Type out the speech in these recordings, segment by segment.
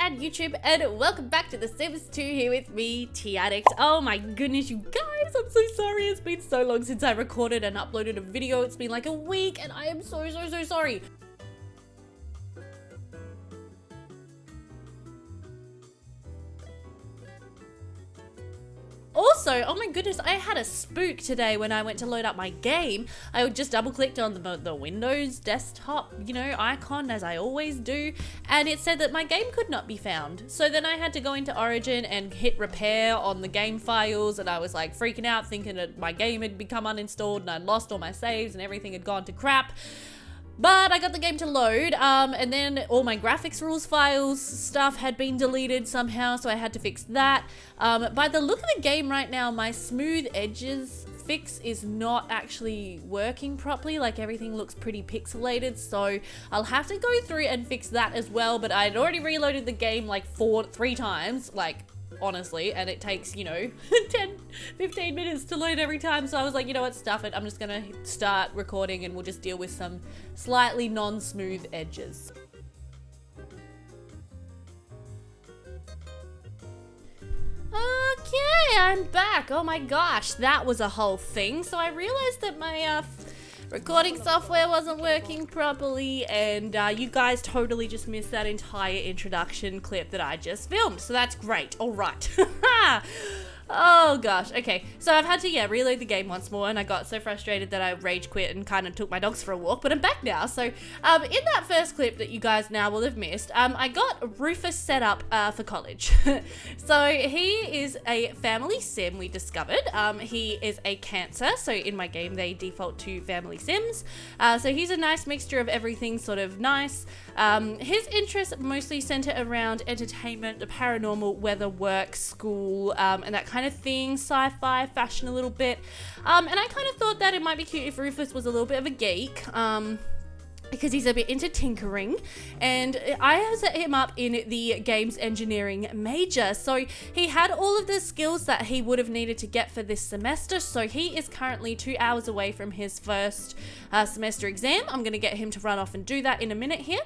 and YouTube, and welcome back to The Sims 2 here with me, Addict. Oh my goodness, you guys, I'm so sorry. It's been so long since I recorded and uploaded a video. It's been like a week, and I am so sorry. Also, oh my goodness, I had a spook today when I went to load up my game. I just double clicked on the Windows desktop, icon as I always do, and it said that my game could not be found. So then I had to go into Origin and hit repair on the game files, and I was like freaking out thinking that my game had become uninstalled and I'd lost all my saves and everything had gone to crap. But I got the game to load, and then all my graphics rules files stuff had been deleted somehow, so I had to fix that. By the look of the game right now, my smooth edges fix is not actually working properly. Like, everything looks pretty pixelated, so I'll have to go through and fix that as well. But I'd already reloaded the game like three times, like, honestly, and it takes 10-15 minutes to load every time, so I was like, you know what, stuff it, I'm just gonna start recording and we'll just deal with some slightly non-smooth edges. Okay, I'm back. Oh my gosh, that was a whole thing. So I realized that my recording software wasn't working properly, and you guys totally just missed that entire introduction clip that I just filmed, so that's great. All right. Oh gosh, okay, so I've had to reload the game once more, and I got so frustrated that I rage quit and kind of took my dogs for a walk, but I'm back now. So in that first clip that you guys now will have missed, I got Rufus set up for college. So he is a family sim, we discovered. He is a Cancer, so in my game they default to family sims, so he's a nice mixture of everything, sort of nice. His interests mostly center around entertainment, the paranormal, weather, work, school, and that kind of thing, sci-fi, fashion a little bit, and I kind of thought that it might be cute if Rufus was a little bit of a geek, because he's a bit into tinkering, and I set him up in the games engineering major, so he had all of the skills that he would have needed to get for this semester. So he is currently 2 hours away from his first semester exam. I'm going to get him to run off and do that in a minute here,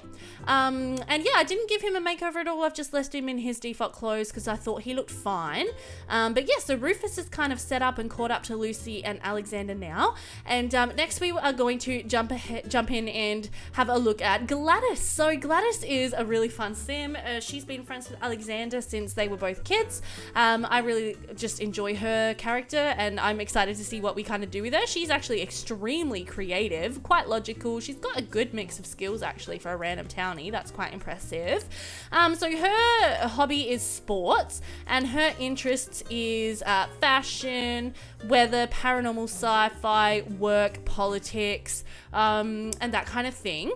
and yeah, I didn't give him a makeover at all. I've just left him in his default clothes because I thought he looked fine, but yeah, so Rufus is kind of set up and caught up to Lucy and Alexander now, and next we are going to jump in and have a look at Gladys. So Gladys is a really fun sim. She's been friends with Alexander since they were both kids. I really just enjoy her character, and I'm excited to see what we kind of do with her. She's actually extremely creative, quite logical. She's got a good mix of skills actually for a random townie. That's quite impressive. So her hobby is sports, and her interests is fashion, weather, paranormal, sci-fi, work, politics, and that kind of thing.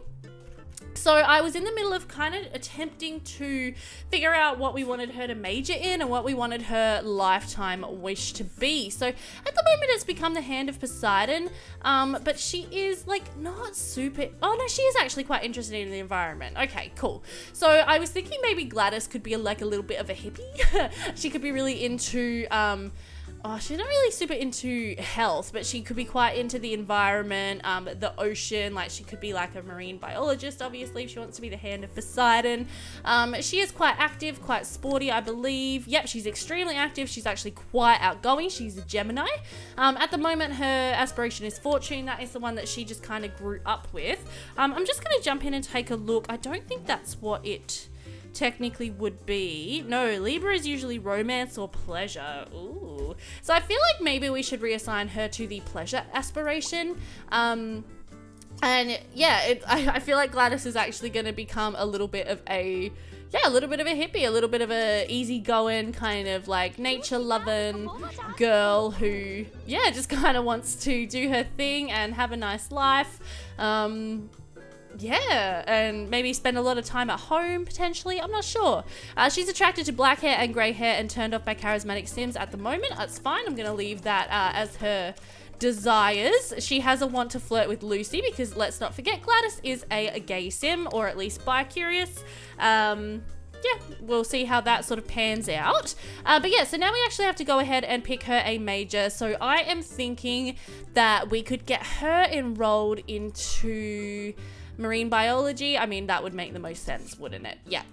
So I was in the middle of kind of attempting to figure out what we wanted her to major in and what we wanted her lifetime wish to be. So at the moment it's become the Hand of Poseidon, but she is like not super, oh no, she is actually quite interested in the environment. Okay, cool. So I was thinking maybe Gladys could be like a little bit of a hippie. She could be really into, she's not really super into health, but she could be quite into the environment, the ocean. Like, she could be like a marine biologist, obviously, if she wants to be the Hand of Poseidon. She is quite active, quite sporty, I believe. Yep, she's extremely active. She's actually quite outgoing. She's a Gemini. At the moment, her aspiration is fortune. That is the one that she just kind of grew up with. I'm just going to jump in and take a look. I don't think that's what it technically would be. No, Libra is usually romance or pleasure. Ooh. So I feel like maybe we should reassign her to the pleasure aspiration. And yeah, I feel like Gladys is actually going to become a little bit of a hippie, a little bit of a easygoing kind of like nature-loving girl who, yeah, just kind of wants to do her thing and have a nice life. Yeah, and maybe spend a lot of time at home, potentially. I'm not sure. She's attracted to black hair and grey hair and turned off by charismatic sims at the moment. That's fine. I'm going to leave that as her desires. She has a want to flirt with Lucy because let's not forget Gladys is a gay sim, or at least bi-curious. Yeah, we'll see how that sort of pans out. But yeah, so now we actually have to go ahead and pick her a major. So I am thinking that we could get her enrolled into marine biology. I mean, that would make the most sense, wouldn't it? Yeah.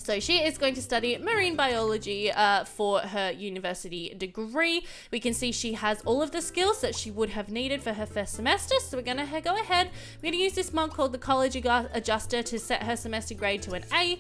So she is going to study marine biology for her university degree. We can see she has all of the skills that she would have needed for her first semester. So we're going to go ahead. We're going to use this mod called the College Adjuster to set her semester grade to an A,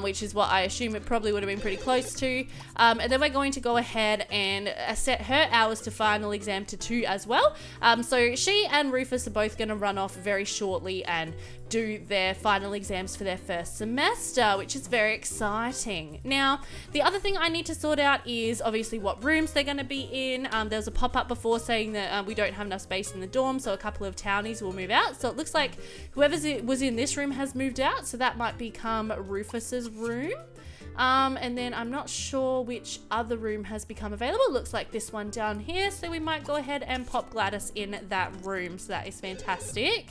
which is what I assume it probably would have been pretty close to. And then we're going to go ahead and set her hours to final exam to 2 as well. So she and Rufus are both going to run off very shortly and do their final exams for their first semester, which is very exciting. Now, the other thing I need to sort out is obviously what rooms they're going to be in. There was a pop-up before saying that we don't have enough space in the dorm, so a couple of townies will move out. So it looks like whoever was in this room has moved out, so that might become Rufus's room. And then I'm not sure which other room has become available. Looks like this one down here, so we might go ahead and pop Gladys in that room. So that is fantastic.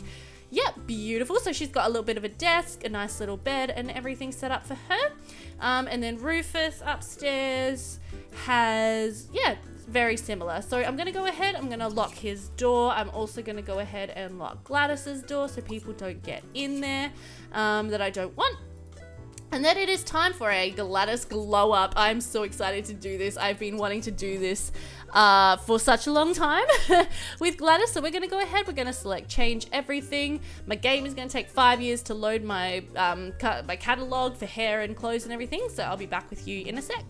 Yep, beautiful. So she's got a little bit of a desk, a nice little bed, and everything set up for her. And then Rufus upstairs has, yeah, very similar. So I'm going to go ahead, I'm going to lock his door. I'm also going to go ahead and lock Gladys's door so people don't get in there that I don't want. And then it is time for a Gladys glow up. I'm so excited to do this. I've been wanting to do this for such a long time with Gladys. So we're going to go ahead. We're going to select change everything. My game is going to take 5 years to load my, my catalog for hair and clothes and everything. So I'll be back with you in a sec.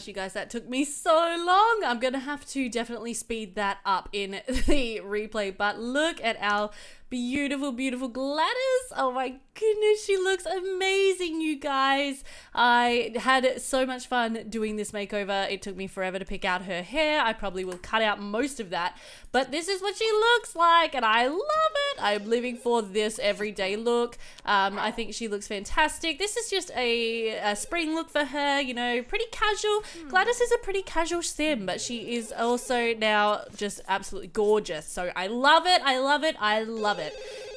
You guys, that took me so long. I'm gonna have to definitely speed that up in the replay, but look at our beautiful Gladys. Oh my goodness, she looks amazing, you guys. I had so much fun doing this makeover. It took me forever to pick out her hair. I probably will cut out most of that, but this is what she looks like and I love it. I'm living for this everyday look. I think she looks fantastic. This is just a spring look for her, you know, pretty casual. Gladys is a pretty casual sim, but she is also now just absolutely gorgeous. So I love it. I love it. I love it.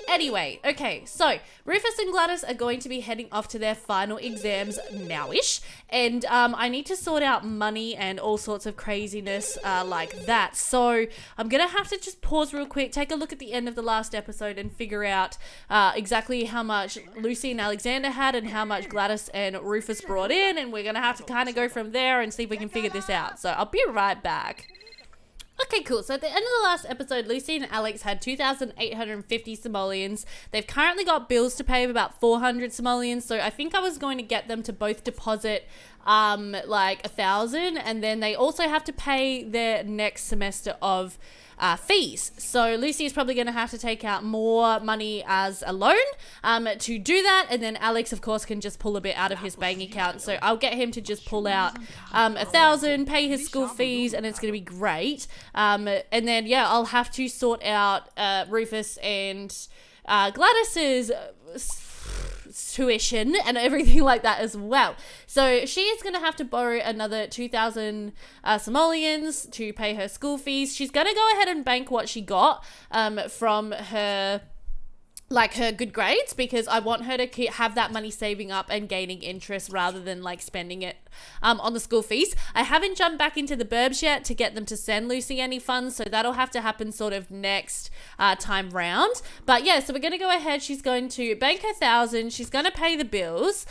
Anyway, okay, so Rufus and Gladys are going to be heading off to their final exams now-ish, and I need to sort out money and all sorts of craziness like that. So I'm gonna have to just pause real quick, take a look at the end of the last episode and figure out exactly how much Lucy and Alexander had and how much Gladys and Rufus brought in, and we're gonna have to kind of go from there and see if we can figure this out. So I'll be right back. Okay, cool. So at the end of the last episode, Lucy and Alex had 2,850 simoleons. They've currently got bills to pay of about 400 simoleons. So I think I was going to get them to both deposit like 1,000, and then they also have to pay their next semester of fees. So Lucy is probably going to have to take out more money as a loan to do that, and then Alex of course can just pull a bit out of his bank account. So I'll get him to just pull out 1,000, pay his school fees, and it's going to be great. And then yeah, I'll have to sort out Rufus and Gladys's tuition and everything like that as well. So she is going to have to borrow another 2,000 simoleons to pay her school fees. She's going to go ahead and bank what she got from her her good grades, because I want her to have that money saving up and gaining interest rather than like spending it on the school fees. I haven't jumped back into the burbs yet to get them to send Lucy any funds, so that'll have to happen sort of next time round. But yeah, so we're going to go ahead. She's going to bank her 1,000. She's going to pay the bills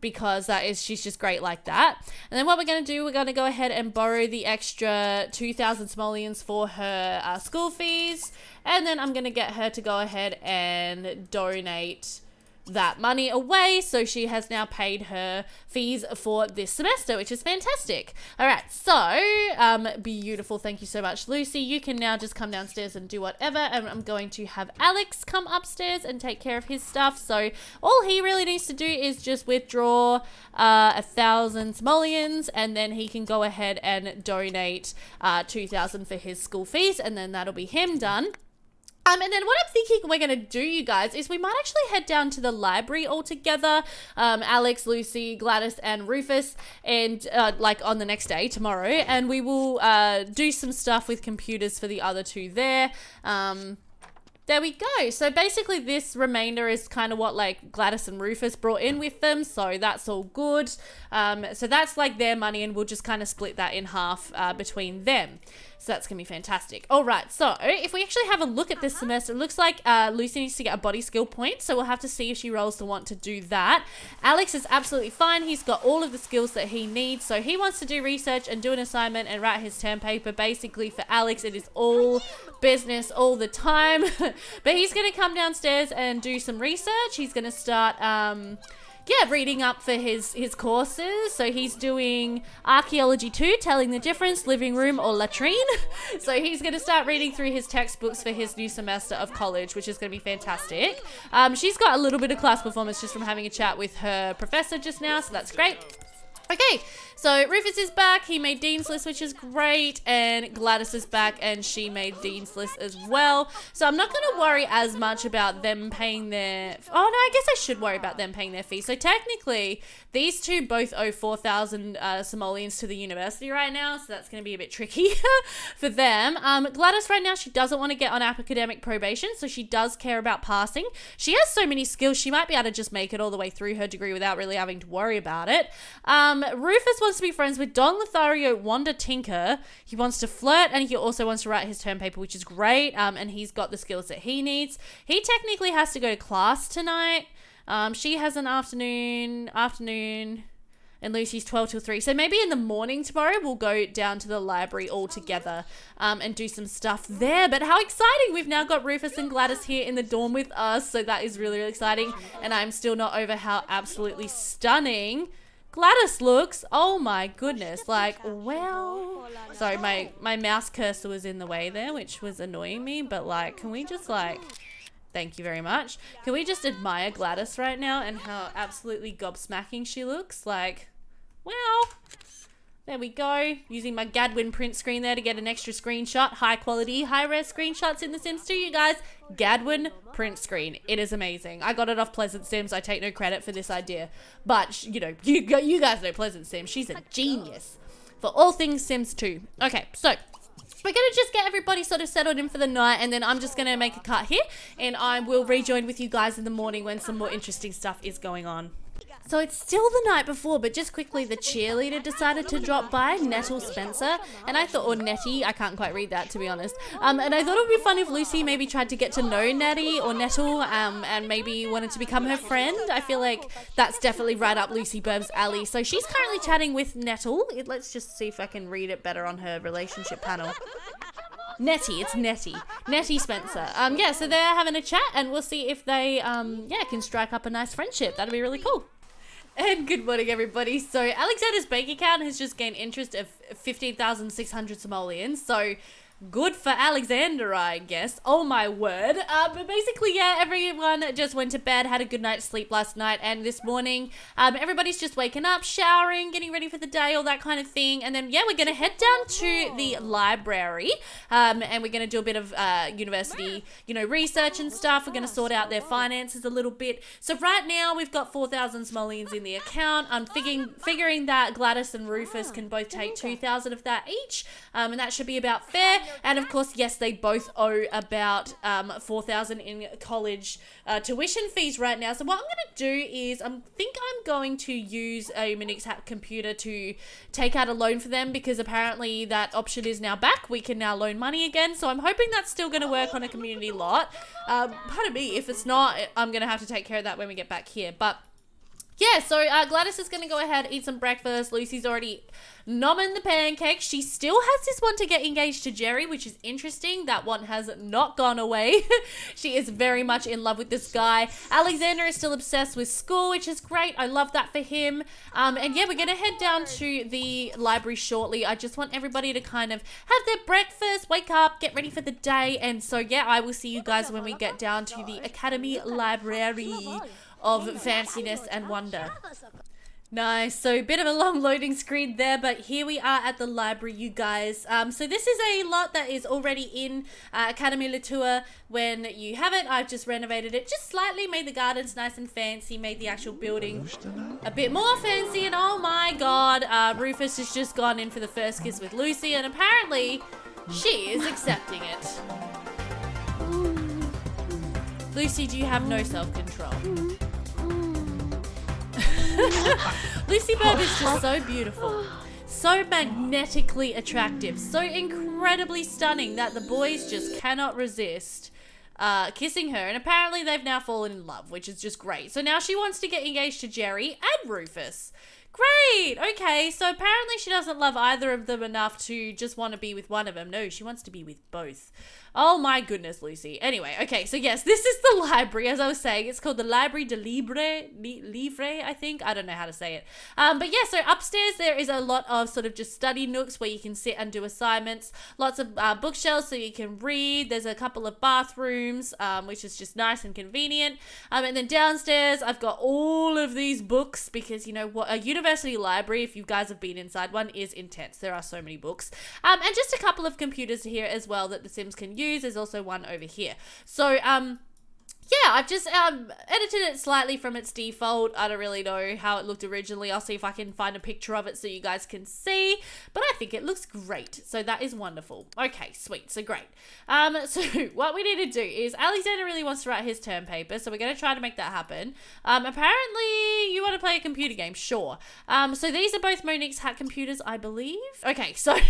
because she's just great like that. And then what we're going to do, we're going to go ahead and borrow the extra 2,000 simoleons for her school fees. And then I'm going to get her to go ahead and donate that money away, so she has now paid her fees for this semester, which is fantastic. All right, so beautiful. Thank you so much, Lucy. You can now just come downstairs and do whatever, and I'm going to have Alex come upstairs and take care of his stuff. So all he really needs to do is just withdraw 1,000 simoleons, and then he can go ahead and donate 2,000 for his school fees, and then that'll be him done. And then what I'm thinking we're going to do, you guys, is we might actually head down to the library all together. Alex, Lucy, Gladys, and Rufus, and like on the next day, tomorrow. And we will do some stuff with computers for the other two there. There we go. So basically this remainder is kind of what like Gladys and Rufus brought in with them. So that's all good. So that's like their money, and we'll just kind of split that in half between them. So that's going to be fantastic. All right, so if we actually have a look at this semester, it looks like Lucy needs to get a body skill point, so we'll have to see if she rolls to want to do that. Alex is absolutely fine. He's got all of the skills that he needs, so he wants to do research and do an assignment and write his term paper. Basically, for Alex, it is all business all the time. But he's going to come downstairs and do some research. He's going to start... reading up for his courses. So he's doing archaeology 2, telling the difference, living room or latrine. So he's going to start reading through his textbooks for his new semester of college, which is going to be fantastic. She's got a little bit of class performance just from having a chat with her professor just now, so that's great. Okay, so Rufus is back. He made Dean's List, which is great. And Gladys is back, and she made Dean's List as well. So I'm not going to worry as much about them paying their... Oh, no, I guess I should worry about them paying their fees. So technically, these two both owe 4,000 simoleons to the university right now. So that's going to be a bit tricky for them. Gladys right now, she doesn't want to get on academic probation. So she does care about passing. She has so many skills. She might be able to just make it all the way through her degree without really having to worry about it. Rufus wants to be friends with Don Lothario, Wanda Tinker. He wants to flirt, and he also wants to write his term paper, which is great. And he's got the skills that he needs. He technically has to go to class tonight. She has an afternoon, and Lucy's 12 till 3. So maybe in the morning tomorrow, we'll go down to the library all together and do some stuff there. But how exciting. We've now got Rufus and Gladys here in the dorm with us. So that is really, really exciting. And I'm still not over how absolutely stunning Gladys looks. Oh my goodness. Like, well, sorry, my mouse cursor was in the way there, which was annoying me, but like, can we just like, thank you very much. Can we just admire Gladys right now and how absolutely gobsmacking she looks? Like, well, there we go. Using my Gadwin print screen there to get an extra screenshot. High quality, high res screenshots in The Sims 2, you guys. Gadwin print screen. It is amazing. I got it off Pleasant Sims. I take no credit for this idea. But, you know, you guys know Pleasant Sims. She's a genius for all things Sims 2. Okay, so we're going to just get everybody sort of settled in for the night, and then I'm just going to make a cut here, and I will rejoin with you guys in the morning when some more interesting stuff is going on. So it's still the night before, but just quickly, the cheerleader decided to drop by, Nettle Spencer, and I thought, or Nettie, I can't quite read that, to be honest, and I thought it would be fun if Lucy maybe tried to get to know Nettie or Nettle, and maybe wanted to become her friend. I feel like that's definitely right up Lucy Burb's alley. So she's currently chatting with Nettle. Let's just see if I can read it better on her relationship panel. Nettie, it's Nettie. Nettie Spencer. So they're having a chat, and we'll see if they, can strike up a nice friendship. That'd be really cool. And good morning, everybody. So Alexander's bank account has just gained interest of 15,600 simoleons. So good for Alexander, I guess. Oh my word. But basically, yeah, everyone just went to bed, had a good night's sleep last night, and this morning, everybody's just waking up, showering, getting ready for the day, all that kind of thing. And then, yeah, we're going to head down to the library, and we're going to do a bit of university, research and stuff. We're going to sort out their finances a little bit. So right now, we've got 4,000 simoleons in the account. I'm figuring that Gladys and Rufus can both take 2,000 of that each, and that should be about fair. And of course, yes, they both owe about 4,000 in college tuition fees right now. So what I'm going to do is I think I'm going to use a Minix Hack computer to take out a loan for them, because apparently that option is now back. We can now loan money again. So I'm hoping that's still going to work on a community lot. Pardon me, if it's not, I'm going to have to take care of that when we get back here. But yeah, so Gladys is going to go ahead, eat some breakfast. Lucy's already nomming the pancakes. She still has this one to get engaged to Jerry, which is interesting. That one has not gone away. She is very much in love with this guy. Alexander is still obsessed with school, which is great. I love that for him. And yeah, we're going to head down to the library shortly. I just want everybody to kind of have their breakfast, wake up, get ready for the day. And so yeah, I will see you guys when we get down to the Academy Library of fanciness and wonder. Nice. So a bit of a long loading screen there, but here we are at the library, you guys. So this is a lot that is already in Academy Latour when you have it. I've just renovated it just slightly, made the gardens nice and fancy, made the actual building a bit more fancy, and oh my god, Rufus has just gone in for the first kiss with Lucy, and apparently she is accepting it. Lucy, do you have no self-control? Lucy Bird is just so beautiful, so magnetically attractive, so incredibly stunning that the boys just cannot resist kissing her, and apparently they've now fallen in love, which is just great. So now she wants to get engaged to Jerry and Rufus. Great! Okay, so apparently she doesn't love either of them enough to just want to be with one of them. No, she wants to be with both. Oh my goodness, Lucy. Anyway, okay, so yes, this is the library, as I was saying. It's called the Library de Livre, I think. I don't know how to say it. But yeah, so upstairs there is a lot of sort of just study nooks where you can sit and do assignments. Lots of bookshelves so you can read. There's a couple of bathrooms, which is just nice and convenient. And then downstairs, I've got all of these books because, you know, what a university library, if you guys have been inside one, is intense. There are so many books. And just a couple of computers here as well that the Sims can use. There's also one over here. So, yeah, I've just edited it slightly from its default. I don't really know how it looked originally. I'll see if I can find a picture of it so you guys can see. But I think it looks great. So that is wonderful. Okay, sweet. So great. So what we need to do is Alexander really wants to write his term paper. So we're going to try to make that happen. Apparently you want to play a computer game. Sure. So these are both Monique's hack computers, I believe. Okay, so all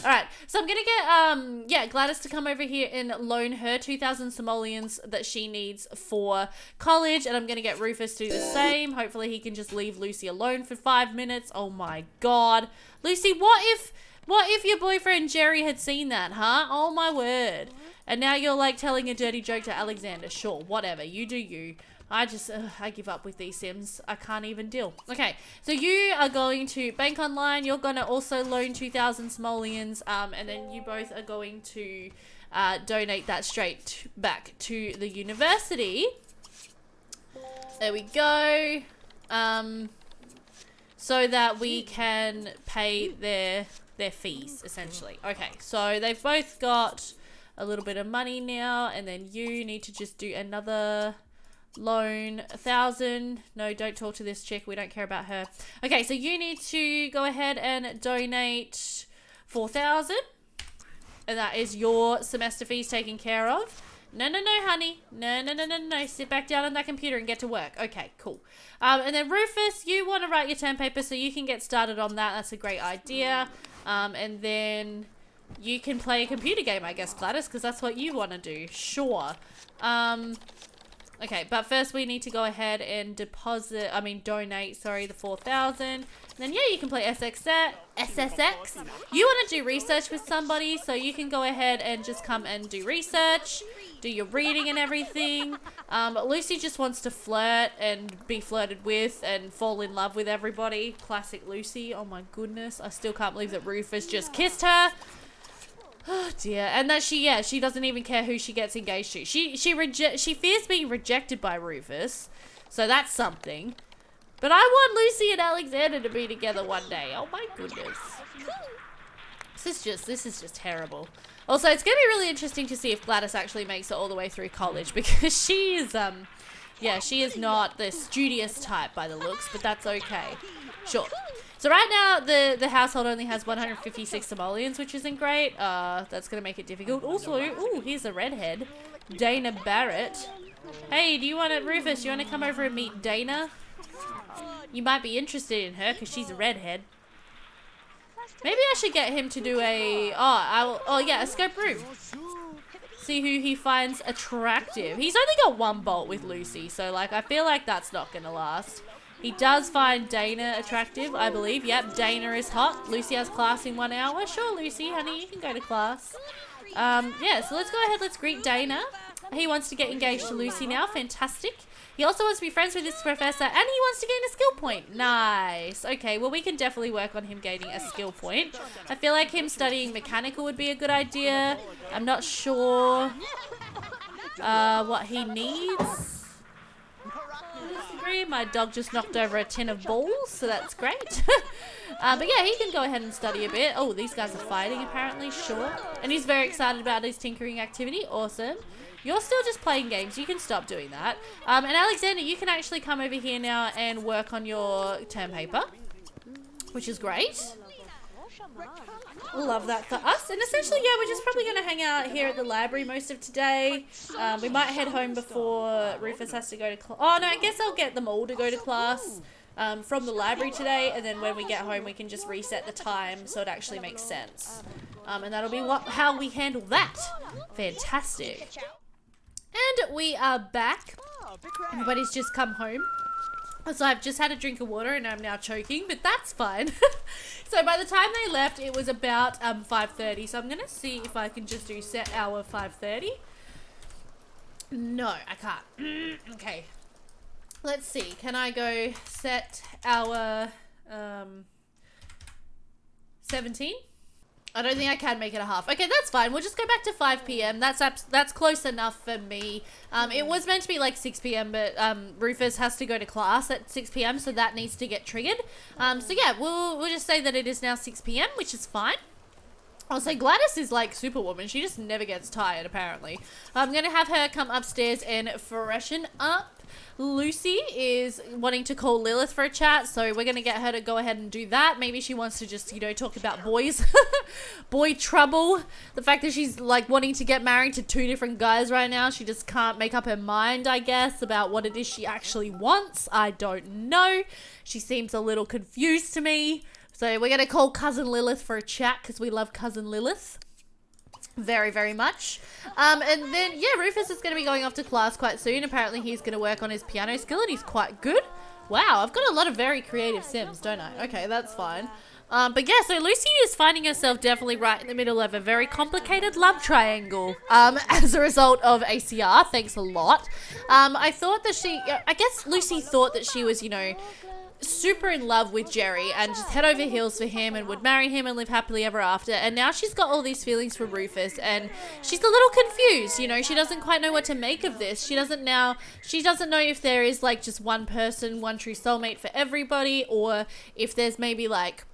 right. So I'm going to get yeah, Gladys to come over here and loan her 2,000 simoleons that she needs for college, and I'm gonna get Rufus to do the same. Hopefully he can just leave Lucy alone for 5 minutes. Oh my god, Lucy, what if your boyfriend Jerry had seen that, huh? Oh my word. And now you're like telling a dirty joke to Alexander. Sure, whatever, you do you. I give up with these Sims. I can't even deal. Okay, so you are going to bank online. You're gonna also loan 2,000 simoleons, and then you both are going to donate that straight back to the university. There we go. So that we can pay their fees, essentially. Okay, so they've both got a little bit of money now, and then you need to just do another loan, 1,000. No, don't talk to this chick. We don't care about her. Okay, so you need to go ahead and donate 4,000. And that is your semester fees taken care of. No, honey. No. Sit back down on that computer and get to work. Okay, cool. And then Rufus, you want to write your term paper so you can get started on that. That's a great idea. And then you can play a computer game, I guess, Gladys, because that's what you want to do. Sure. Okay, but first we need to go ahead and donate, sorry, the 4,000. Then, yeah, you can play SSX. You want to do research with somebody, so you can go ahead and just come and do research, do your reading and everything. Lucy just wants to flirt and be flirted with and fall in love with everybody. Classic Lucy. Oh, my goodness. I still can't believe that Rufus just kissed her. Oh dear, and that she doesn't even care who she gets engaged to. She fears being rejected by Rufus, so that's something. But I want Lucy and Alexander to be together one day. Oh my goodness, this is just terrible. Also, it's gonna be really interesting to see if Gladys actually makes it all the way through college, because she is yeah, she is not the studious type by the looks, but that's okay. Sure. So right now, the household only has 156 simoleons, which isn't great. That's going to make it difficult. Also, ooh, here's a redhead. Dana Barrett. Hey, Rufus, do you want to come over and meet Dana? You might be interested in her, because she's a redhead. Maybe I should get him to do a scope room. See who he finds attractive. He's only got one bolt with Lucy, so, like, I feel like that's not going to last. He does find Dana attractive, I believe. Yep, Dana is hot. Lucy has class in 1 hour. Sure, Lucy, honey, you can go to class. Yeah, so let's go ahead. Let's greet Dana. He wants to get engaged to Lucy now. Fantastic. He also wants to be friends with his professor, and he wants to gain a skill point. Nice. Okay, well, we can definitely work on him gaining a skill point. I feel like him studying mechanical would be a good idea. I'm not sure what he needs. My dog just knocked over a tin of balls, so that's great. But yeah, he can go ahead and study a bit. Oh, these guys are fighting apparently, sure. And he's very excited about his tinkering activity. Awesome. You're still just playing games. You can stop doing that. And Alexander, you can actually come over here now and work on your term paper, which is great. Love that for us. And essentially, yeah, we're just probably going to hang out here at the library most of today. We might head home before Rufus has to go to class. Oh, no, I guess I'll get them all to go to class from the library today. And then when we get home, we can just reset the time so it actually makes sense. And that'll be how we handle that. Fantastic. And we are back. Everybody's just come home. So I've just had a drink of water and I'm now choking, but that's fine. So by the time they left, it was about 5:30. So I'm going to see if I can just do set hour 5:30. No, I can't. Okay. Let's see. Can I go set hour 17? I don't think I can make it a half. Okay, that's fine. We'll just go back to 5 p.m. That's close enough for me. It was meant to be like 6 p.m., but Rufus has to go to class at 6 p.m., so that needs to get triggered. So yeah, we'll just say that it is now 6 p.m., which is fine. Also, Gladys is like Superwoman. She just never gets tired, apparently. I'm going to have her come upstairs and freshen up. Lucy is wanting to call Lilith for a chat, so we're going to get her to go ahead and do that. Maybe she wants to just, talk about boys. Boy trouble. The fact that she's, like, wanting to get married to 2 different guys right now. She just can't make up her mind, I guess, about what it is she actually wants. I don't know. She seems a little confused to me. So we're going to call Cousin Lilith for a chat because we love Cousin Lilith. Very, very much. And then, yeah, Rufus is going to be going off to class quite soon. Apparently, he's going to work on his piano skill, and he's quite good. Wow, I've got a lot of very creative Sims, don't I? Okay, that's fine. But yeah, so Lucy is finding herself definitely right in the middle of a very complicated love triangle as a result of ACR. Thanks a lot. I guess Lucy thought that she was, super in love with Jerry and just head over heels for him and would marry him and live happily ever after, and now she's got all these feelings for Rufus and she's a little confused. She doesn't quite know what to make of this. She doesn't know if there is like just one person, one true soulmate for everybody, or if there's maybe like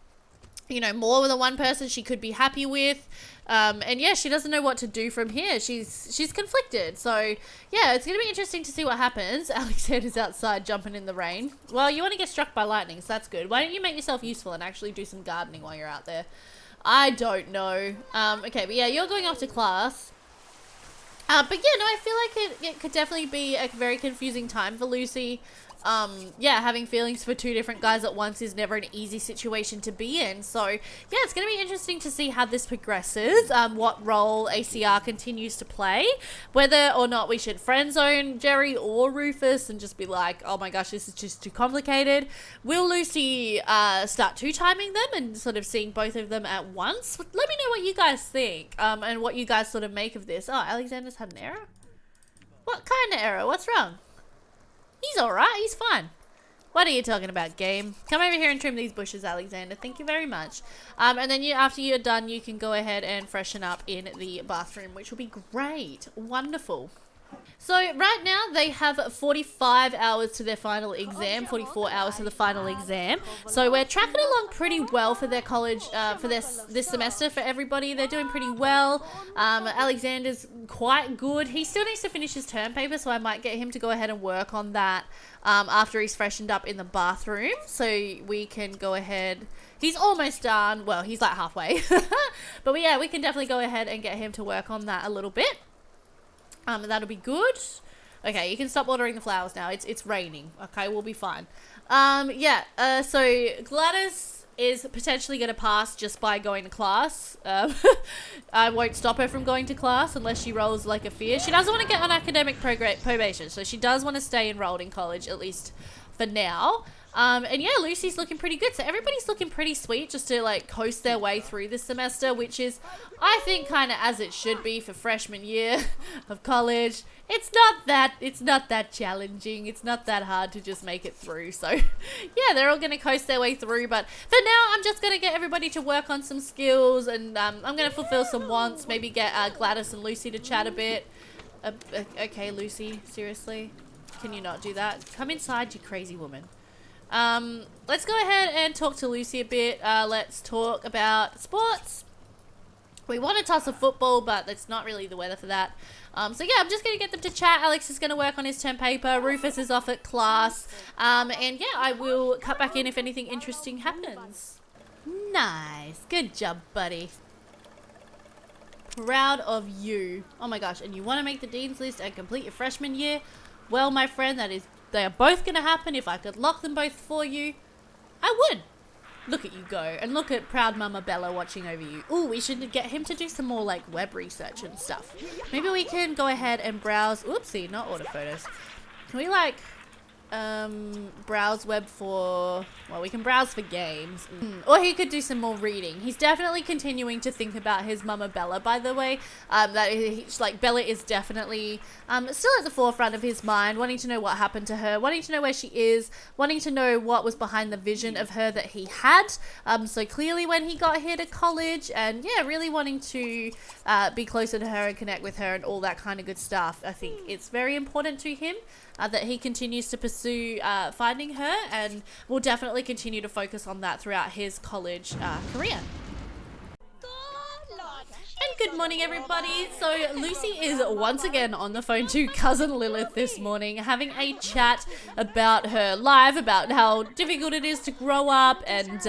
more than one person she could be happy with. And yeah, she doesn't know what to do from here. She's conflicted. So yeah, it's going to be interesting to see what happens. Alexander's outside jumping in the rain. Well, you want to get struck by lightning, so that's good. Why don't you make yourself useful and actually do some gardening while you're out there? I don't know. Okay, but yeah, you're going off to class. But yeah, no, I feel like it could definitely be a very confusing time for Lucy. Yeah, having feelings for 2 different guys at once is never an easy situation to be in. So, yeah, it's going to be interesting to see how this progresses, what role ACR continues to play, whether or not we should friend zone Jerry or Rufus and just be like, oh my gosh, this is just too complicated. Will Lucy start 2-timing them and sort of seeing both of them at once? Let me know what you guys think and what you guys sort of make of this. Oh, Alexander's had an error? What kind of error? What's wrong? He's alright, he's fine. What are you talking about, game? Come over here and trim these bushes, Alexander. Thank you very much. And then after you're done, you can go ahead and freshen up in the bathroom, which will be great. Wonderful. So right now they have 45 hours to their final exam, 44 hours to the final exam. So we're tracking along pretty well for their college, for this semester for everybody. They're doing pretty well. Alexander's quite good. He still needs to finish his term paper, so I might get him to go ahead and work on that after he's freshened up in the bathroom. So we can go ahead. He's almost done. Well, he's like halfway. But yeah, we can definitely go ahead and get him to work on that a little bit. That'll be good. Okay, you can stop watering the flowers now. It's raining. Okay, we'll be fine. Yeah, so Gladys is potentially going to pass just by going to class. I won't stop her from going to class unless she rolls like a fear. She doesn't want to get on academic probation, so she does want to stay enrolled in college, at least for now. And yeah, Lucy's looking pretty good. So everybody's looking pretty sweet just to like coast their way through this semester, which is, I think, kind of as it should be for freshman year of college. It's not that challenging. It's not that hard to just make it through. So yeah, they're all going to coast their way through. But for now, I'm just going to get everybody to work on some skills, and I'm going to fulfill some wants. Maybe get Gladys and Lucy to chat a bit. Okay, Lucy, seriously? Can you not do that? Come inside, you crazy woman. Let's go ahead and talk to Lucy a bit. Let's talk about sports. We want to toss a football, but it's not really the weather for that. So yeah, I'm just going to get them to chat. Alex is going to work on his term paper. Rufus is off at class. And yeah, I will cut back in if anything interesting happens. Nice. Good job, buddy. Proud of you. Oh my gosh, and you want to make the dean's list and complete your freshman year? Well, my friend, they are both going to happen. If I could lock them both for you, I would. Look at you go. And look at proud Mama Bella watching over you. Ooh, we should get him to do some more like web research and stuff. Maybe we can go ahead and browse. Oopsie, not order photos. Can we like browse web for, well, we can browse for games. Or he could do some more reading. He's definitely continuing to think about his Mama Bella, by the way. Like Bella is definitely still at the forefront of his mind, wanting to know what happened to her, wanting to know where she is, wanting to know what was behind the vision of her that he had so clearly when he got here to college, and yeah, really wanting to be closer to her and connect with her and all that kind of good stuff. I think it's very important to him that he continues to pursue finding her, and will definitely continue to focus on that throughout his college career. And good morning, everybody. So Lucy is once again on the phone to cousin Lilith this morning, having a chat about her life, about how difficult it is to grow up and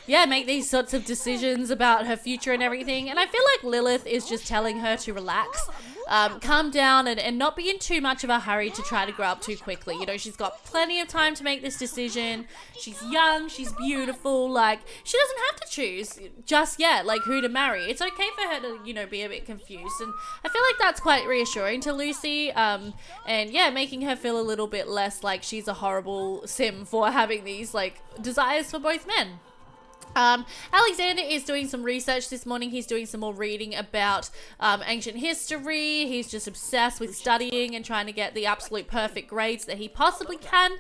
yeah, make these sorts of decisions about her future and everything. And I feel like Lilith is just telling her to relax. Calm down and not be in too much of a hurry to try to grow up too quickly. You know, she's got plenty of time to make this decision. She's young, she's beautiful, like, she doesn't have to choose just yet, like, who to marry. It's okay for her to, you know, be a bit confused, and I feel like that's quite reassuring to Lucy, and yeah, making her feel a little bit less like she's a horrible sim for having these, like, desires for both men. Alexander is doing some research this morning. He's doing some more reading about ancient history. He's just obsessed with studying and trying to get the absolute perfect grades that he possibly can.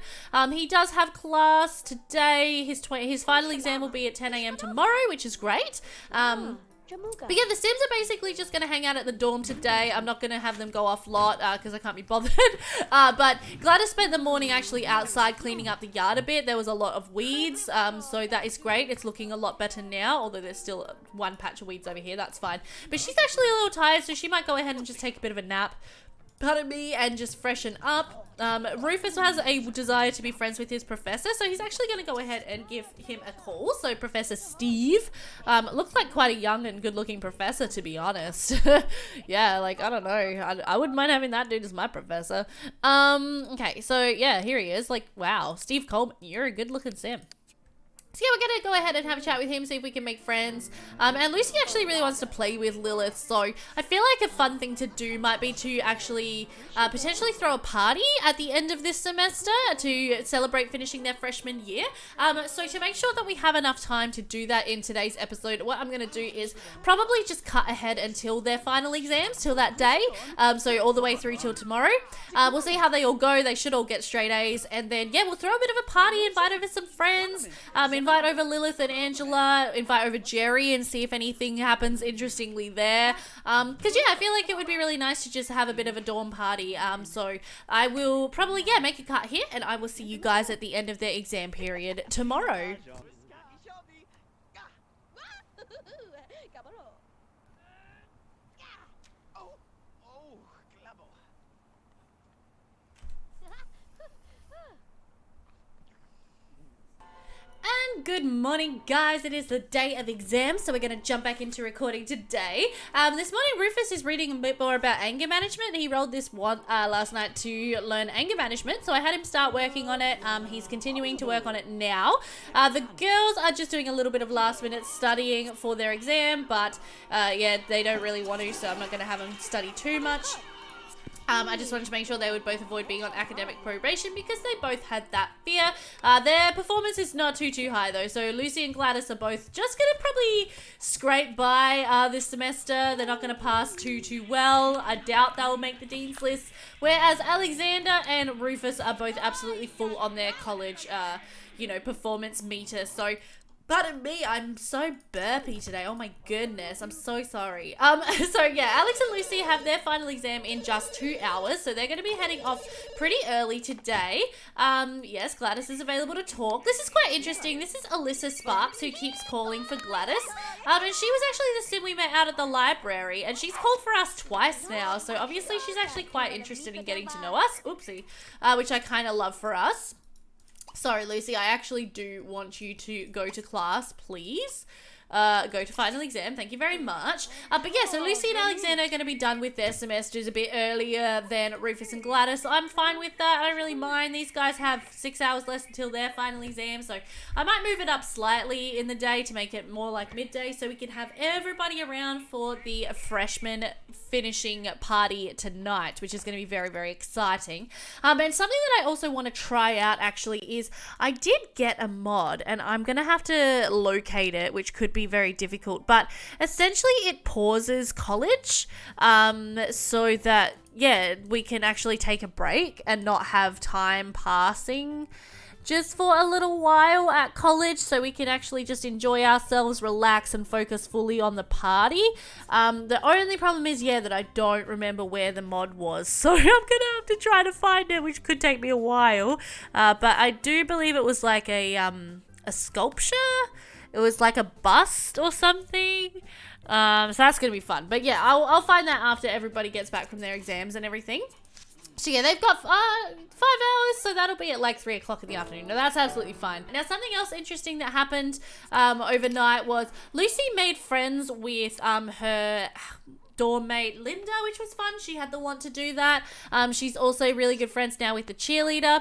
He does have class today. His final exam will be at 10 a.m. tomorrow, which is great. But yeah, the Sims are basically just going to hang out at the dorm today. I'm not going to have them go off lot because I can't be bothered. But Gladys spent the morning actually outside cleaning up the yard a bit. There was a lot of weeds, so that is great. It's looking a lot better now, although there's still one patch of weeds over here. That's fine. But she's actually a little tired, so she might go ahead and just take a bit of a nap. Pardon me, and just freshen up. Rufus has a desire to be friends with his professor, so he's actually going to go ahead and give him a call. So Professor Steve looks like quite a young and good-looking professor, to be honest. Yeah, like, I don't know. I wouldn't mind having that dude as my professor. Okay, so yeah, here he is. Like, wow, Steve Coleman, you're a good-looking sim. So yeah, we're going to go ahead and have a chat with him, see if we can make friends. And Lucy actually really wants to play with Lilith, so I feel like a fun thing to do might be to actually potentially throw a party at the end of this semester to celebrate finishing their freshman year. So to make sure that we have enough time to do that in today's episode, what I'm going to do is probably just cut ahead until their final exams, till that day. So all the way through till tomorrow. We'll see how they all go. They should all get straight A's. And then, yeah, we'll throw a bit of a party, invite over some friends, invite over Lilith and Angela, invite over Jerry and see if anything happens interestingly there. Because, yeah, I feel like it would be really nice to just have a bit of a dorm party. So I will probably, yeah, make a cut here, and I will see you guys at the end of the exam period tomorrow. And good morning, guys. It is the day of exams, so we're going to jump back into recording today. This morning, Rufus is reading a bit more about anger management. He rolled this one last night to learn anger management, so I had him start working on it. He's continuing to work on it now. The girls are just doing a little bit of last-minute studying for their exam, but yeah, they don't really want to, so I'm not going to have them study too much. I just wanted to make sure they would both avoid being on academic probation because they both had that fear. Their performance is not too high though, so Lucy and Gladys are both just gonna probably scrape by this semester. They're not gonna pass too well. I doubt they'll make the dean's list. Whereas Alexander and Rufus are both absolutely full on their college, performance meter. So. Pardon me, I'm so burpy today. Oh my goodness, I'm so sorry. So yeah, Alex and Lucy have their final exam in just 2 hours, so they're going to be heading off pretty early today. Yes, Gladys is available to talk. This is quite interesting. This is Alyssa Sparks who keeps calling for Gladys. And she was actually the sim we met out at the library, and she's called for us twice now, so obviously she's actually quite interested in getting to know us. Oopsie. Which I kind of love for us. Sorry, Lucy, I actually do want you to go to class, please. Go to final exam. Thank you very much. But yeah, so Lucy and Alexander are going to be done with their semesters a bit earlier than Rufus and Gladys. I'm fine with that. I don't really mind. These guys have 6 hours less until their final exam, so I might move it up slightly in the day to make it more like midday so we can have everybody around for the freshman finishing party tonight, which is going to be very exciting. And something that I also want to try out actually is I did get a mod, and I'm going to have to locate it, which could be very difficult, but essentially it pauses college so that we can actually take a break and not have time passing just for a little while at college, so we can actually just enjoy ourselves, relax, and focus fully on the party. The only problem is, that I don't remember where the mod was, so I'm gonna have to try to find it, which could take me a while, but I do believe it was like a sculpture. It was like a bust or something. So that's going to be fun. But yeah, I'll find that after everybody gets back from their exams and everything. So yeah, they've got 5 hours, so that'll be at like 3 o'clock in the afternoon. No, that's absolutely fine. Now, something else interesting that happened overnight was Lucy made friends with her dorm mate Linda, which was fun. She had the want to do that. She's also really good friends now with the cheerleader.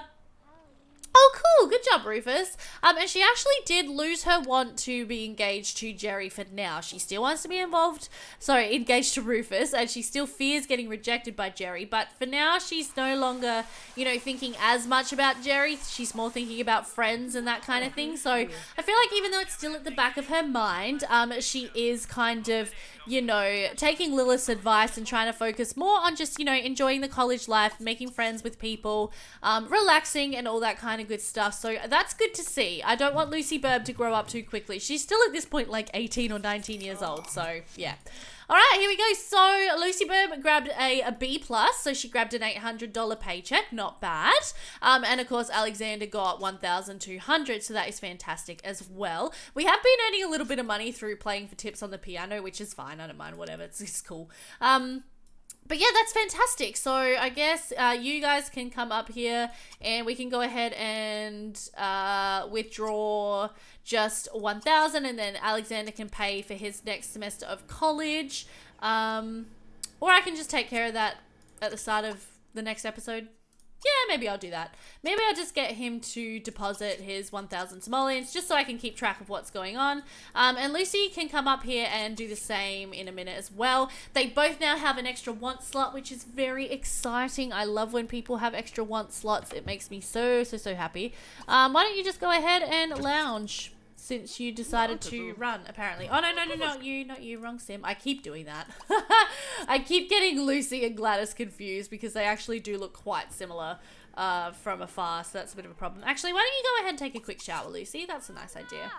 Oh, cool. Good job, Rufus. And she actually did lose her want to be engaged to Jerry for now. She still wants to be engaged to Rufus, and she still fears getting rejected by Jerry. But for now, she's no longer, thinking as much about Jerry. She's more thinking about friends and that kind of thing. So I feel like even though it's still at the back of her mind, she is kind of, taking Lilith's advice and trying to focus more on just, enjoying the college life, making friends with people, relaxing and all that kind of good stuff. So that's good to see. I don't want Lucy Burb to grow up too quickly. She's still at this point like 18 or 19 years old. So yeah. All right, here we go. So Lucy Burb grabbed a B+, so she grabbed an $800 paycheck, not bad. And of course, Alexander got $1,200, so that is fantastic as well. We have been earning a little bit of money through playing for tips on the piano, which is fine. I don't mind, whatever. It's cool. But yeah, that's fantastic. So I guess you guys can come up here and we can go ahead and withdraw just $1,000, and then Alexander can pay for his next semester of college. Or I can just take care of that at the start of the next episode. Yeah, maybe I'll do that. Maybe I'll just get him to deposit his 1,000 simoleons just so I can keep track of what's going on. And Lucy can come up here and do the same in a minute as well. They both now have an extra want slot, which is very exciting. I love when people have extra want slots. It makes me so happy. Why don't you just go ahead and lounge? Since you decided to run, apparently. Oh, no, not you, wrong sim. I keep doing that. I keep getting Lucy and Gladys confused because they actually do look quite similar from afar, so that's a bit of a problem. Actually, why don't you go ahead and take a quick shower, Lucy? That's a nice idea.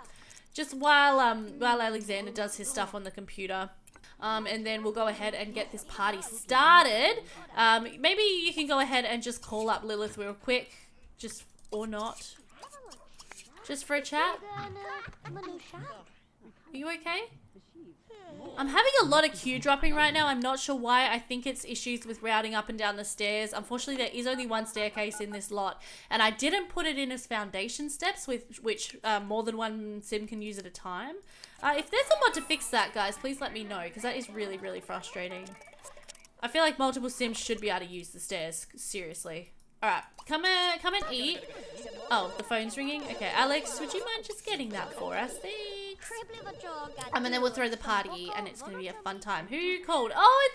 Just while Alexander does his stuff on the computer. And then we'll go ahead and get this party started. Maybe you can go ahead and just call up Lilith real quick. Or not. Just for a chat? Are you okay? I'm having a lot of queue dropping right now. I'm not sure why. I think it's issues with routing up and down the stairs. Unfortunately, there is only one staircase in this lot, and I didn't put it in as foundation steps, with which more than one sim can use at a time. If there's a mod to fix that, guys, please let me know, because that is really frustrating. I feel like multiple sims should be able to use the stairs. Seriously. Alright, come and eat. Oh, the phone's ringing? Okay, Alex, would you mind just getting that for us? Thanks. And then we'll throw the party, and it's going to be a fun time. Who called? Oh,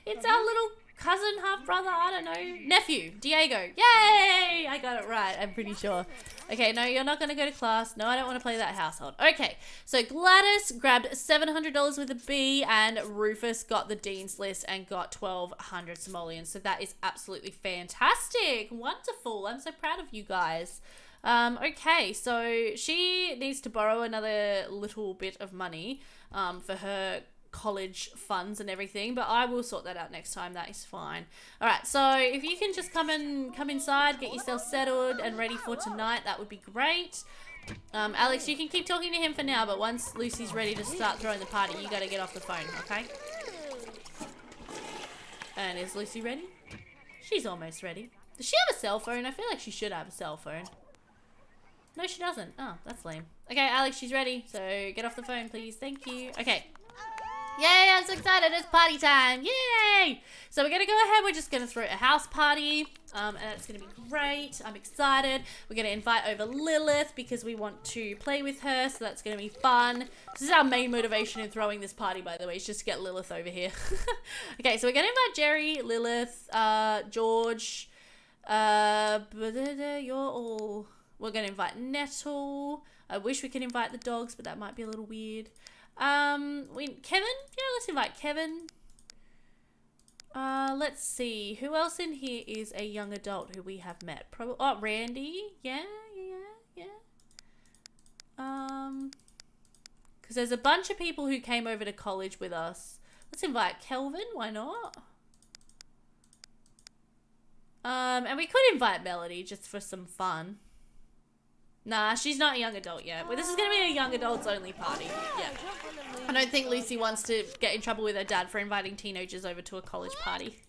it's our little cousin, half brother, I don't know, nephew, Diego. Yay! I got it right, I'm pretty sure. Okay, no, you're not going to go to class. No, I don't want to play that household. Okay, so Gladys grabbed $700 with a B, and Rufus got the Dean's List and got 1,200 simoleons. So that is absolutely fantastic. Wonderful. I'm so proud of you guys. Okay, so she needs to borrow another little bit of money for her college funds and everything, but I will sort that out next time. That is fine. All right, so if you can just come inside, get yourself settled and ready for tonight, that would be great. Alex, you can keep talking to him for now, but once Lucy's ready to start throwing the party, you gotta get off the phone, okay? And is Lucy ready? She's almost ready. Does she have a cell phone? I feel like she should have a cell phone. No, she doesn't. Oh, that's lame. Okay, Alex, she's ready, so get off the phone, please. Thank you. Okay. Yay, I'm so excited. It's party time. Yay! So we're going to go ahead. We're just going to throw a house party. And it's going to be great. I'm excited. We're going to invite over Lilith because we want to play with her. So that's going to be fun. This is our main motivation in throwing this party, by the way. Is just to get Lilith over here. Okay, so we're going to invite Jerry, Lilith, George. You're all... We're going to invite Nettle. I wish we could invite the dogs, but that might be a little weird. Kevin? Yeah, let's invite Kevin. Let's see. Who else in here is a young adult who we have met? Probably. Oh, Randy. Yeah. Because there's a bunch of people who came over to college with us. Let's invite Kelvin. Why not? And we could invite Melody just for some fun. Nah, she's not a young adult yet. Well, this is going to be a young adults only party. Yeah. I don't think Lucy wants to get in trouble with her dad for inviting teenagers over to a college party.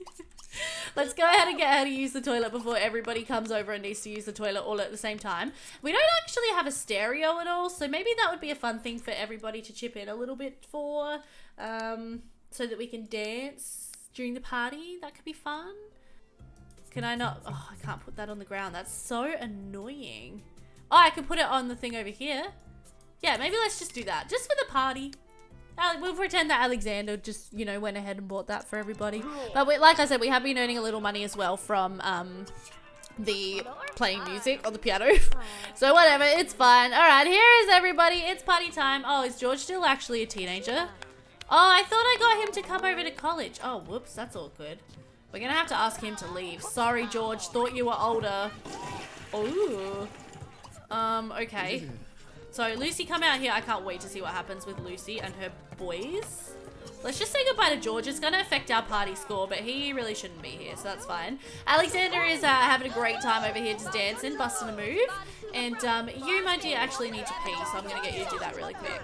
Let's go ahead and get her to use the toilet before everybody comes over and needs to use the toilet all at the same time. We don't actually have a stereo at all, so maybe that would be a fun thing for everybody to chip in a little bit for, so that we can dance during the party. That could be fun. Can I not? Oh, I can't put that on the ground. That's so annoying. Oh, I can put it on the thing over here. Yeah, maybe let's just do that. Just for the party. We'll pretend that Alexander just, you know, went ahead and bought that for everybody. But like I said, we have been earning a little money as well from the playing music on the piano. So whatever, it's fine. All right, here is everybody. It's party time. Oh, is George still actually a teenager? Oh, I thought I got him to come over to college. Oh, whoops, that's awkward. We're going to have to ask him to leave. Sorry, George. Thought you were older. Ooh. Okay. So Lucy, come out here. I can't wait to see what happens with Lucy and her boys. Let's just say goodbye to George. It's going to affect our party score, but he really shouldn't be here, so that's fine. Alexander is having a great time over here just dancing, busting a move. And you, my dear, actually need to pee, so I'm going to get you to do that really quick.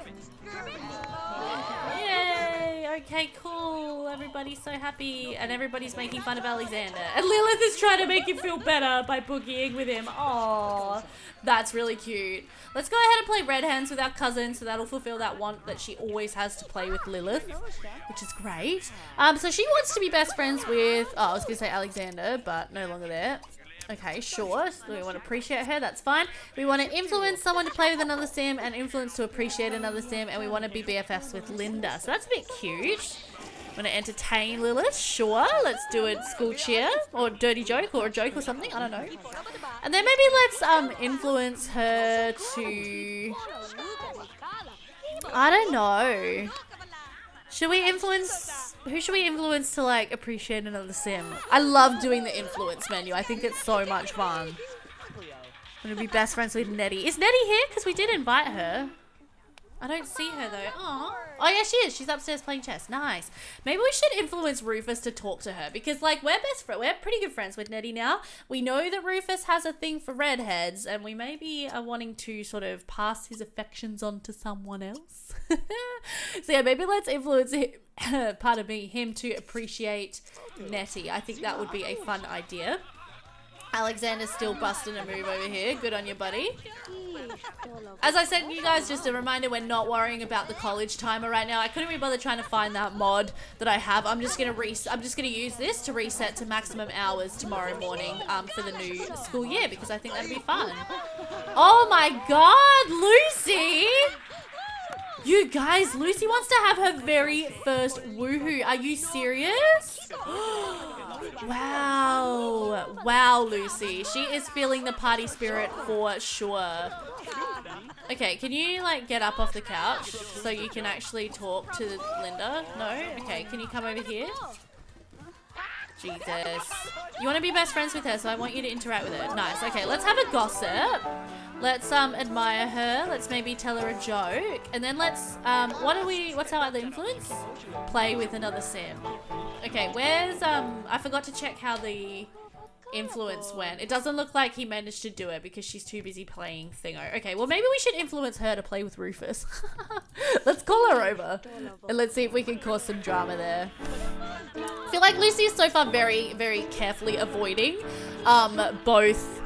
Yay! Okay, cool. Everybody's so happy, and everybody's making fun of Alexander. And Lilith is trying to make him feel better by boogieing with him. Aww, that's really cute. Let's go ahead and play Red Hands with our cousin, so that'll fulfill that want that she always has to play with Lilith, which is great. So she wants to be best friends with, oh, I was going to say Alexander, but no longer there. Okay, sure. So we want to appreciate her. That's fine. We want to influence someone to play with another sim and influence to appreciate another sim. And we want to be BFFs with Linda. So that's a bit cute. Want to entertain Lilith? Sure. Let's do a school cheer or dirty joke or a joke or something. I don't know. And then maybe let's influence her to... I don't know. Should we influence... Who should we influence to, like, appreciate another sim? I love doing the influence menu. I think it's so much fun. I'm gonna be best friends with Nettie. Is Nettie here? Because we did invite her. I don't see her, though. Aww. Oh, yeah, she is. She's upstairs playing chess. Nice. Maybe we should influence Rufus to talk to her. Because, like, we're pretty good friends with Nettie now. We know that Rufus has a thing for redheads. And we maybe are wanting to sort of pass his affections on to someone else. So, yeah, maybe let's influence him. Pardon me, him to appreciate Nettie. I think that would be a fun idea. Alexander's still busting a move over here. Good on you, buddy. As I said, you guys, just a reminder, we're not worrying about the college timer right now. I couldn't be bothered trying to find that mod that I have. I'm just gonna use this to reset to maximum hours tomorrow morning for the new school year because I think that'd be fun. Oh my God, Lucy! You guys, Lucy wants to have her very first woohoo. Are you serious? Wow. Wow, Lucy. She is feeling the party spirit for sure. Okay, can you like get up off the couch so you can actually talk to Linda? No? Okay, can you come over here? Jesus. You want to be best friends with her, so I want you to interact with her. Nice. Okay, let's have a gossip. Let's admire her. Let's maybe tell her a joke. And then let's what's our other influence? Play with another sim. Okay, where's I forgot to check how the influence went. It doesn't look like he managed to do it because she's too busy playing Thingo. Okay, well maybe we should influence her to play with Rufus. Let's call her over and let's see if we can cause some drama there. I feel like Lucy is so far very, very carefully avoiding both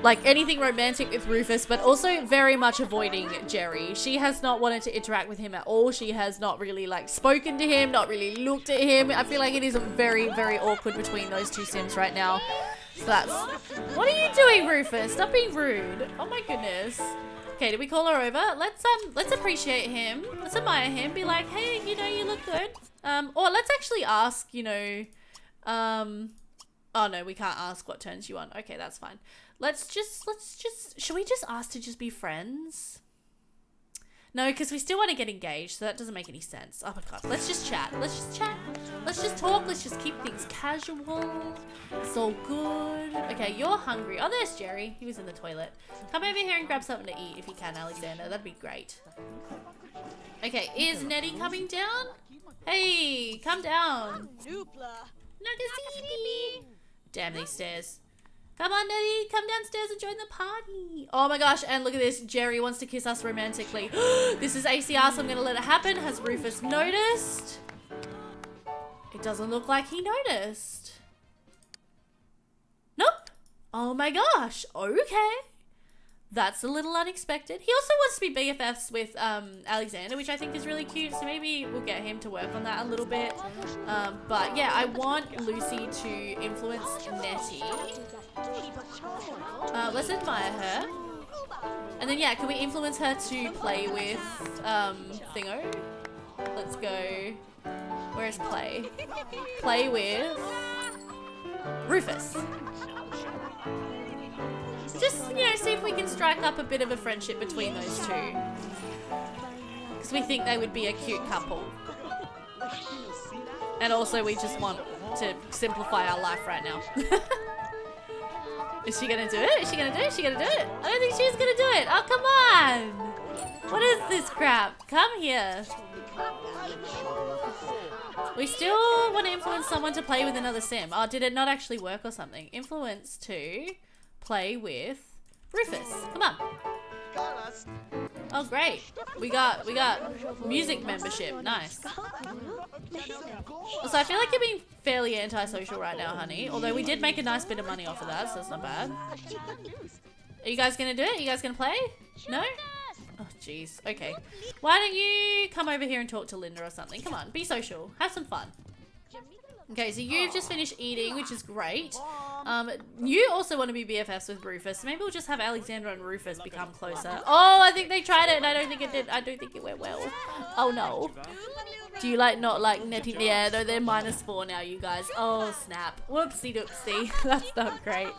like anything romantic with Rufus, but also very much avoiding Jerry. She has not wanted to interact with him at all. She has not really like spoken to him, not really looked at him. I feel like it is very, very awkward between those two sims right now. So that's... What are you doing, Rufus? Stop being rude. Oh my goodness. Okay, did we call her over? Let's appreciate him. Let's admire him. Be like, hey, you know, you look good. Or let's actually ask, you know, oh no, we can't ask what turns you on. Okay, that's fine. Let's just, should we just ask to just be friends? No, because we still want to get engaged, so that doesn't make any sense. Oh my god, let's just chat. Let's just chat. Let's just talk. Let's just keep things casual. It's all good. Okay, you're hungry. Oh, there's Jerry. He was in the toilet. Come over here and grab something to eat if you can, Alexander. That'd be great. Okay, is Nettie coming down? Hey, come down. Nagasini. Damn these stairs. Come on, Nettie. Come downstairs and join the party. Oh my gosh, and look at this. Jerry wants to kiss us romantically. This is ACR, so I'm going to let it happen. Has Rufus noticed? It doesn't look like he noticed. Nope. Oh my gosh. Okay. That's a little unexpected. He also wants to be BFFs with Alexander, which I think is really cute. So maybe we'll get him to work on that a little bit. But yeah, I want Lucy to influence Nettie. Let's admire her. And then yeah, can we influence her to play with Thingo? Let's go. Where's play? Play with Rufus. Just, you know, see if we can strike up a bit of a friendship between those two. Because we think they would be a cute couple. And also we just want to simplify our life right now. Is she gonna do it? Is she gonna do it? Is she gonna do it? I don't think she's gonna do it. Oh, come on! What is this crap? Come here. We still want to influence someone to play with another sim. Oh, did it not actually work or something? Influence to play with Rufus. Come on. Oh, great. We got music membership. Nice. Also, I feel like you're being fairly antisocial right now, honey. Although we did make a nice bit of money off of that, so that's not bad. Are you guys gonna do it? Are you guys gonna play? No? Oh, jeez. Okay. Why don't you come over here and talk to Linda or something? Come on, be social. Have some fun. Okay, so you've just finished eating, which is great. You also want to be BFFs with Rufus. So maybe we'll just have Alexandra and Rufus become closer. Oh, I think they tried it and I don't think it did. I don't think it went well. Oh no. Do you not like Nettie? Yeah, no, they're -4 now, you guys. Oh, snap. Whoopsie doopsie. That's not great.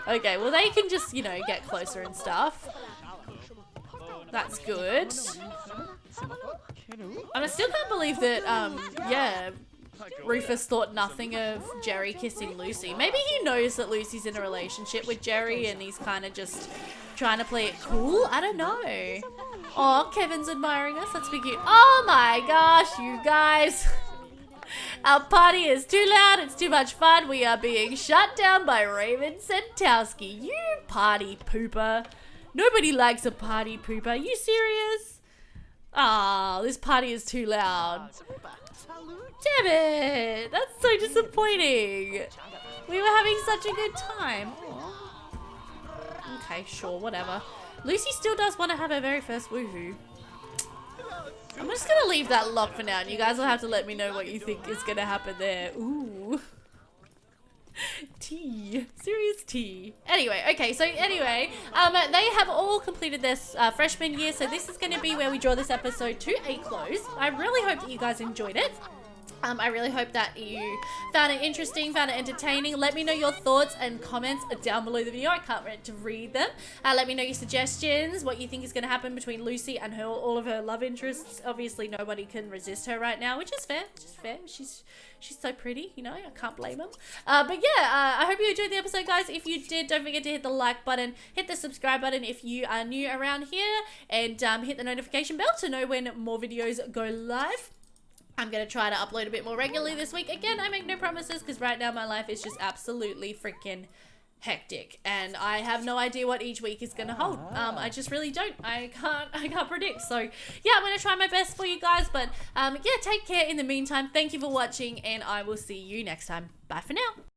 Okay, well they can just, you know, get closer and stuff. That's good. And I still can't believe that, yeah, Rufus thought nothing of Jerry kissing Lucy. Maybe he knows that Lucy's in a relationship with Jerry and he's kind of just trying to play it cool. I don't know. Oh, Kevin's admiring us. That's be cute. Oh my gosh, you guys. Our party is too loud. It's too much fun. We are being shut down by Raymond Sentowski. You party pooper. Nobody likes a party pooper. Are you serious? Ah, this party is too loud. Damn it! That's so disappointing. We were having such a good time. Okay, sure, whatever. Lucy still does want to have her very first woohoo. I'm just gonna leave that locked for now, and you guys will have to let me know what you think is gonna happen there. Ooh. Tea. Serious tea. Anyway, okay, so anyway, they have all completed their freshman year, so this is going to be where we draw this episode to a close. I really hope that you guys enjoyed it. I really hope that you found it interesting, found it entertaining. Let me know your thoughts and comments down below the video. I can't wait to read them. Let me know your suggestions, what you think is going to happen between Lucy and all of her love interests. Obviously, nobody can resist her right now, which is fair. She's so pretty, you know, I can't blame them. But yeah, I hope you enjoyed the episode, guys. If you did, don't forget to hit the like button, hit the subscribe button if you are new around here, and hit the notification bell to know when more videos go live. I'm going to try to upload a bit more regularly this week. Again, I make no promises because right now my life is just absolutely freaking hectic and I have no idea what each week is going to hold. I just really don't. I can't predict. So yeah, I'm going to try my best for you guys, but yeah, take care in the meantime. Thank you for watching and I will see you next time. Bye for now.